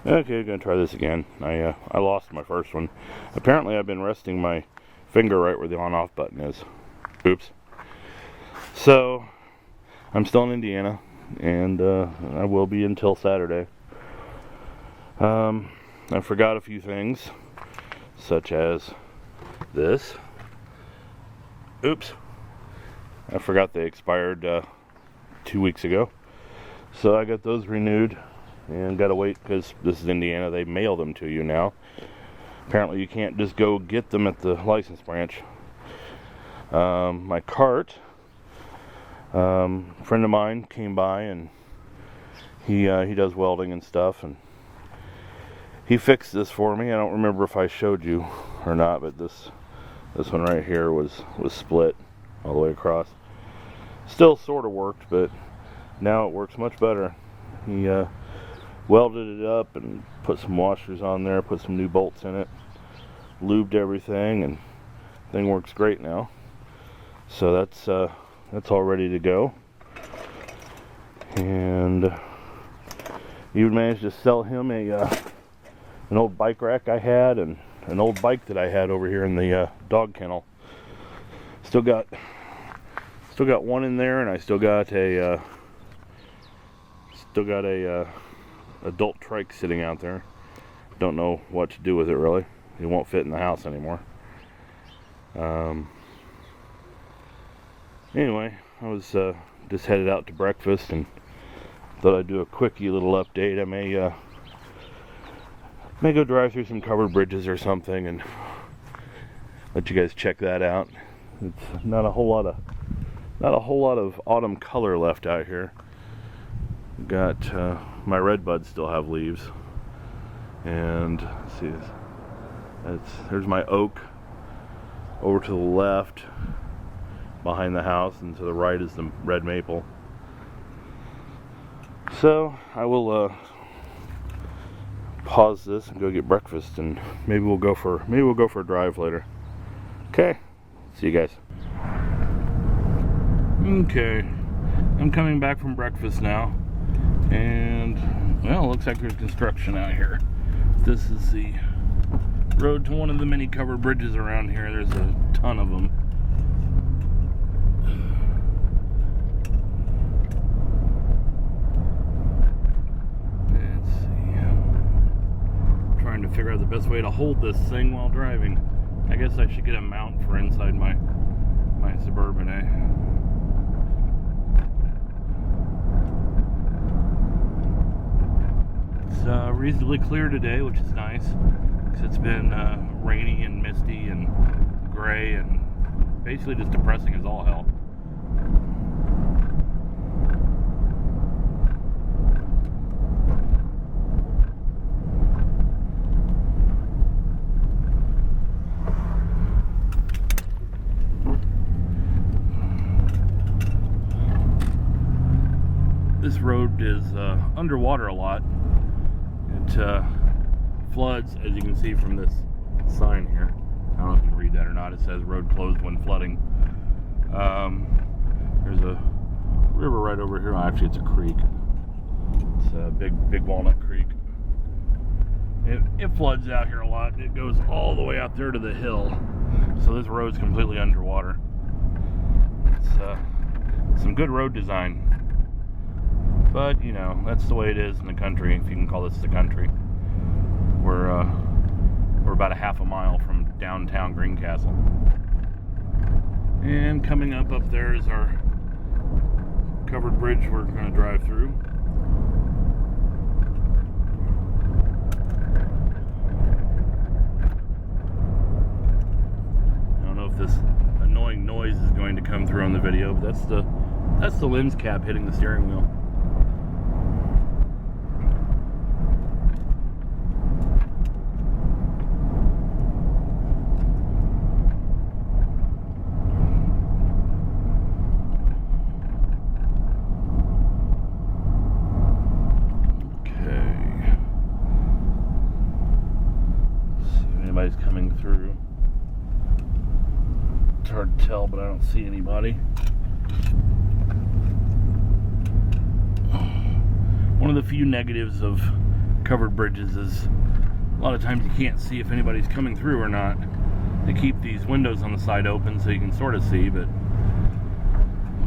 Okay, gonna try this again. I lost my first one. Apparently I've been resting my finger right where the on-off button is. Oops. So, I'm still in Indiana, and I will be until Saturday. I forgot a few things, such as this. Oops. I forgot they expired 2 weeks ago. So I got those renewed, and gotta wait because this is Indiana. They mail them to you now. Apparently you can't just go get them at the license branch. My cart, a friend of mine came by, and he does welding and stuff, and he fixed this for me. I don't remember if I showed you or not, but this one right here was split all the way across. Still sort of worked, but now it works much better. He welded it up and put some washers on there, put some new bolts in it, lubed everything, and the thing works great now. So that's all ready to go. And you managed to sell him an old bike rack I had, and an old bike that I had over here in the dog kennel. Still got one in there, and I still got a adult trike sitting out there. Don't know what to do with it really. It won't fit in the house anymore. Anyway, I was just headed out to breakfast and thought I'd do a quickie little update. I may go drive through some covered bridges or something and let you guys check that out. It's not a whole lot of autumn color left out here. Got my red buds still have leaves, and let's see, there's my oak over to the left behind the house, and to the right is the red maple. So I will pause this and go get breakfast, and maybe we'll go for a drive later. Okay, see you guys. Okay, I'm coming back from breakfast now, and well, it looks like there's construction out here. This is the road to one of the many covered bridges around here. There's a ton of them. Let's see. Trying to figure out the best way to hold this thing while driving. I guess I should get a mount for inside my Suburban, It's reasonably clear today, which is nice, because it's been rainy and misty and gray and basically just depressing as all hell. This road is underwater a lot. It floods, as you can see from this sign here. I don't know if you can read that or not. It says road closed when flooding. There's a river right over here. Actually, it's a creek. It's a big Walnut Creek. It floods out here a lot. It goes all the way out there to the hill. So this road's completely underwater. It's some good road design. But, you know, that's the way it is in the country, if you can call this the country. We're about a half a mile from downtown Greencastle. And coming up there is our covered bridge we're going to drive through. I don't know if this annoying noise is going to come through on the video, but that's the lens cap hitting the steering wheel. Coming through. It's hard to tell, but I don't see anybody. One of the few negatives of covered bridges is a lot of times you can't see if anybody's coming through or not. They keep these windows on the side open so you can sort of see, but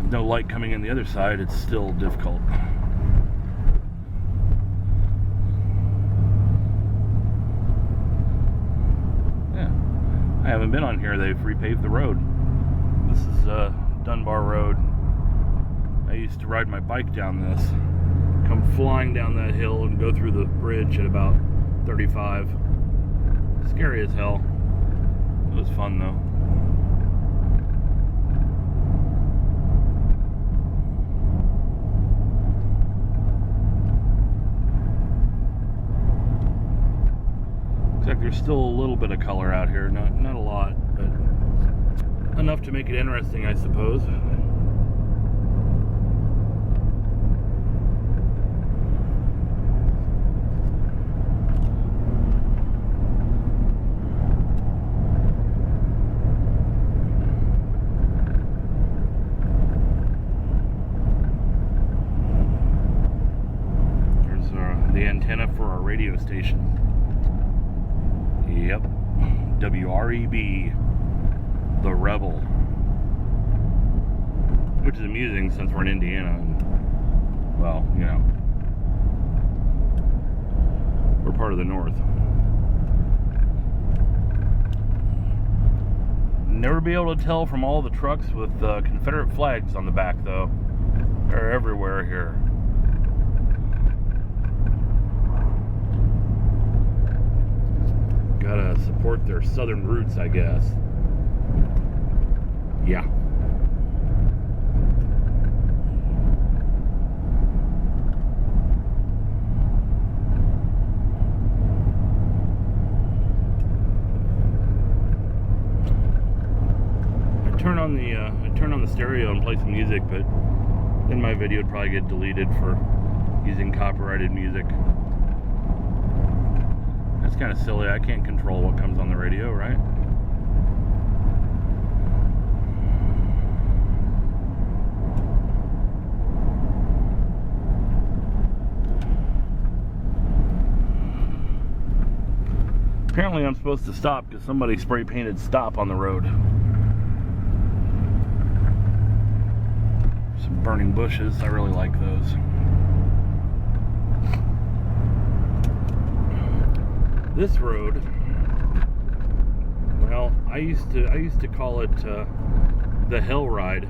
with no light coming in the other side, it's still difficult. Yeah, I haven't been on here. They've repaved the road. This is Dunbar Road. I used to ride my bike down this, come flying down that hill and go through the bridge at about 35. Scary as hell. It was fun though. Looks like there's still a little bit of color out here. Not a lot, but enough to make it interesting, I suppose. The antenna for our radio station. Yep, WREB, the Rebel. Which is amusing since we're in Indiana and, well, you know, we're part of the North. Never be able to tell from all the trucks with Confederate flags on the back though. They're everywhere here. Gotta support their southern roots, I guess. Yeah. I turn on the stereo and play some music, but then my video would probably get deleted for using copyrighted music. That's kind of silly. I can't control what comes on the radio, right? Apparently I'm supposed to stop because somebody spray painted stop on the road. Some burning bushes. I really like those. This road, well, I used to call it the hell ride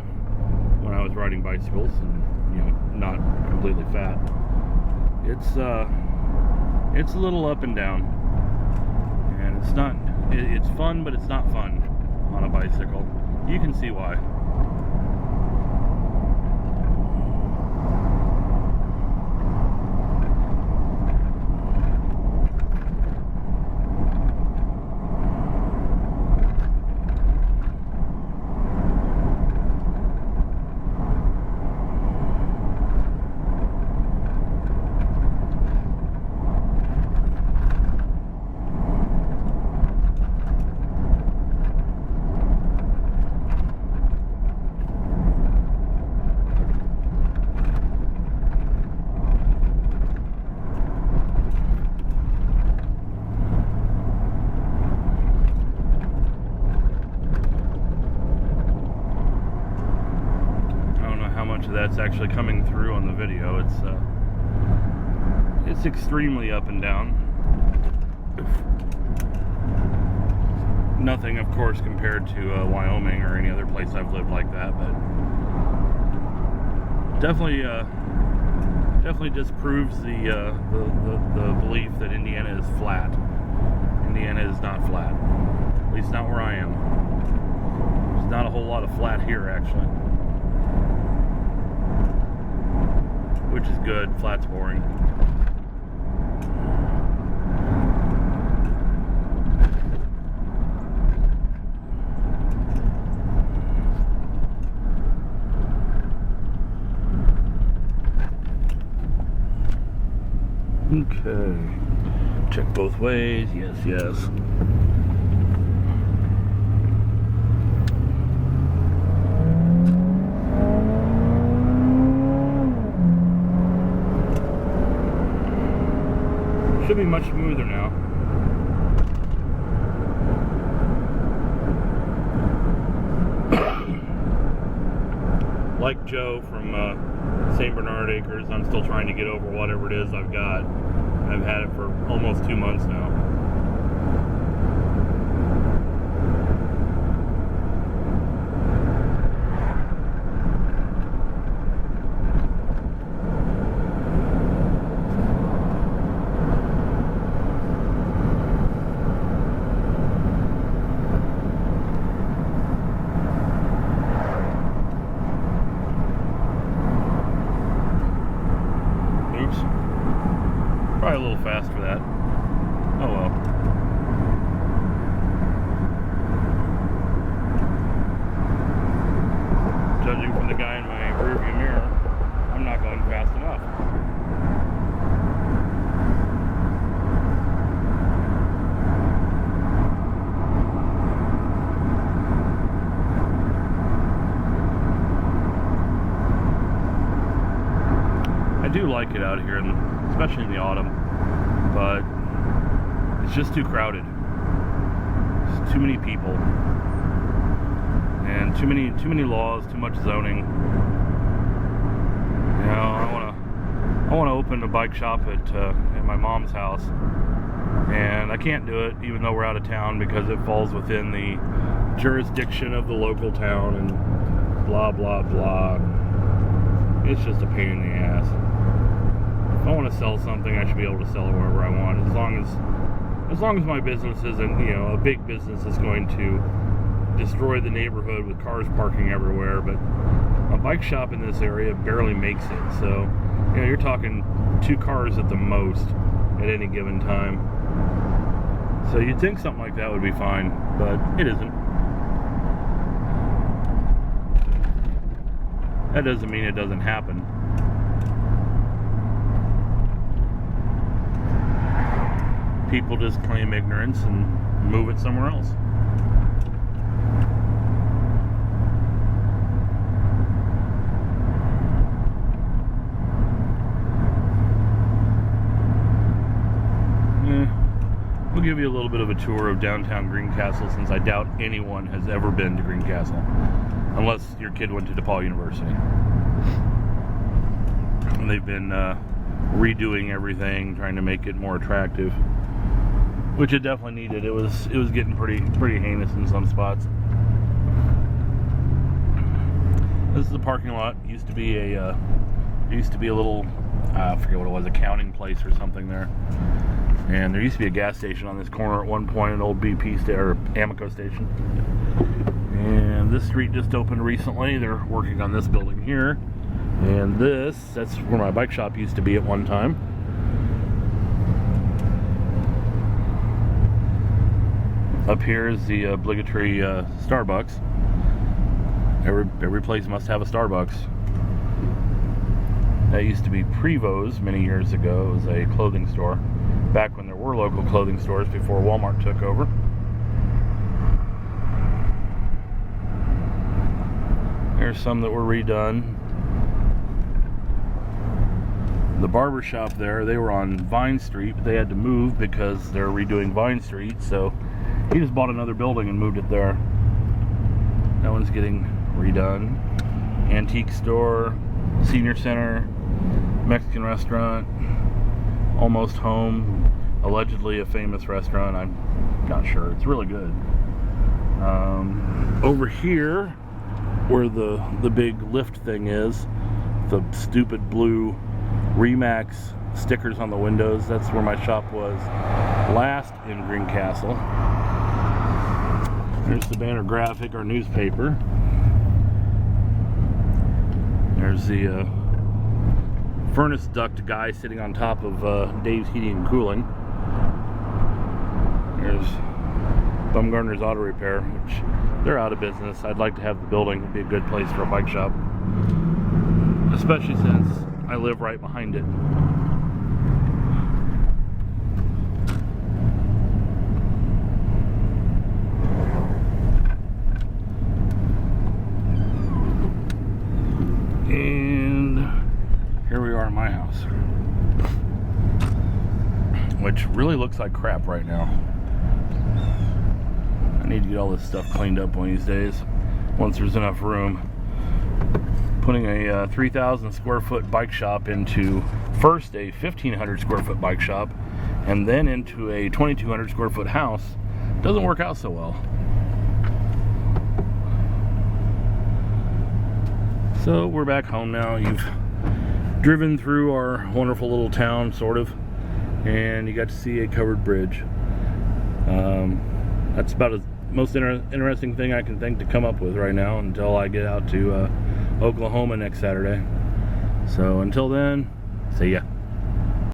when I was riding bicycles and, you know, not completely fat. It's a little up and down, and it's fun, but it's not fun on a bicycle. You can see why. That's actually coming through on the video. It's extremely up and down. Nothing, of course, compared to Wyoming or any other place I've lived like that, but definitely disproves the belief that Indiana is flat. Indiana is not flat, at least not where I am. There's not a whole lot of flat here, actually. Which is good. Flat's boring. Okay. Check both ways. Yes, yes. Should be much smoother now. Like Joe from St. Bernard Acres, I'm still trying to get over whatever it is I've got. I've had it for almost 2 months now. Probably a little fast for that. Oh well. Judging from the guy in my rearview mirror, I'm not going fast enough. I do like it out here, especially in the autumn, but it's just too crowded. There's too many people, and too many laws, too much zoning. You know, I want to open a bike shop at my mom's house, and I can't do it even though we're out of town because it falls within the jurisdiction of the local town and blah blah blah. It's just a pain in the ass. If I want to sell something, I should be able to sell it wherever I want, as long as my business isn't, you know, a big business is going to destroy the neighborhood with cars parking everywhere. But a bike shop in this area barely makes it, so you know, you're talking 2 cars at the most at any given time. So you'd think something like that would be fine, but it isn't. That doesn't mean it doesn't happen. People just claim ignorance and move it somewhere else. We'll give you a little bit of a tour of downtown Greencastle, since I doubt anyone has ever been to Greencastle, unless your kid went to DePaul University. And they've been redoing everything, trying to make it more attractive, which it definitely needed. It was getting pretty heinous in some spots. This is the parking lot. Used to be a little, I forget what it was, accounting place or something there. And there used to be a gas station on this corner at one point, an old BP or Amoco station. And this street just opened recently. They're working on this building here. And that's where my bike shop used to be at one time. Up here is the obligatory Starbucks. Every place must have a Starbucks. That used to be Prevost many years ago. It was a clothing store, back when there were local clothing stores before Walmart took over. There's some that were redone. The barber shop there, they were on Vine Street, but they had to move because they're redoing Vine Street, so he just bought another building and moved it there. That one's getting redone. Antique store, senior center, Mexican restaurant, Almost Home, allegedly a famous restaurant. I'm not sure. It's really good. Over here, where the big lift thing is, the stupid blue Remax stickers on the windows, that's where my shop was last in Greencastle. There's the Banner Graphic, our newspaper. There's the furnace duct guy sitting on top of Dave's Heating and Cooling. There's Bumgarner's Auto Repair, which they're out of business. I'd like to have the building. It'd be a good place for a bike shop, especially since I live right behind it. And here we are in my house. which really looks like crap right now. I need to get all this stuff cleaned up one of these days, once there's enough room. Putting a 3,000 square foot bike shop into first a 1,500 square foot bike shop and then into a 2,200 square foot house doesn't work out so well. So we're back home now. You've driven through our wonderful little town, sort of, and you got to see a covered bridge. That's about the most interesting thing I can think to come up with right now until I get out to Oklahoma next Saturday. So until then, see ya.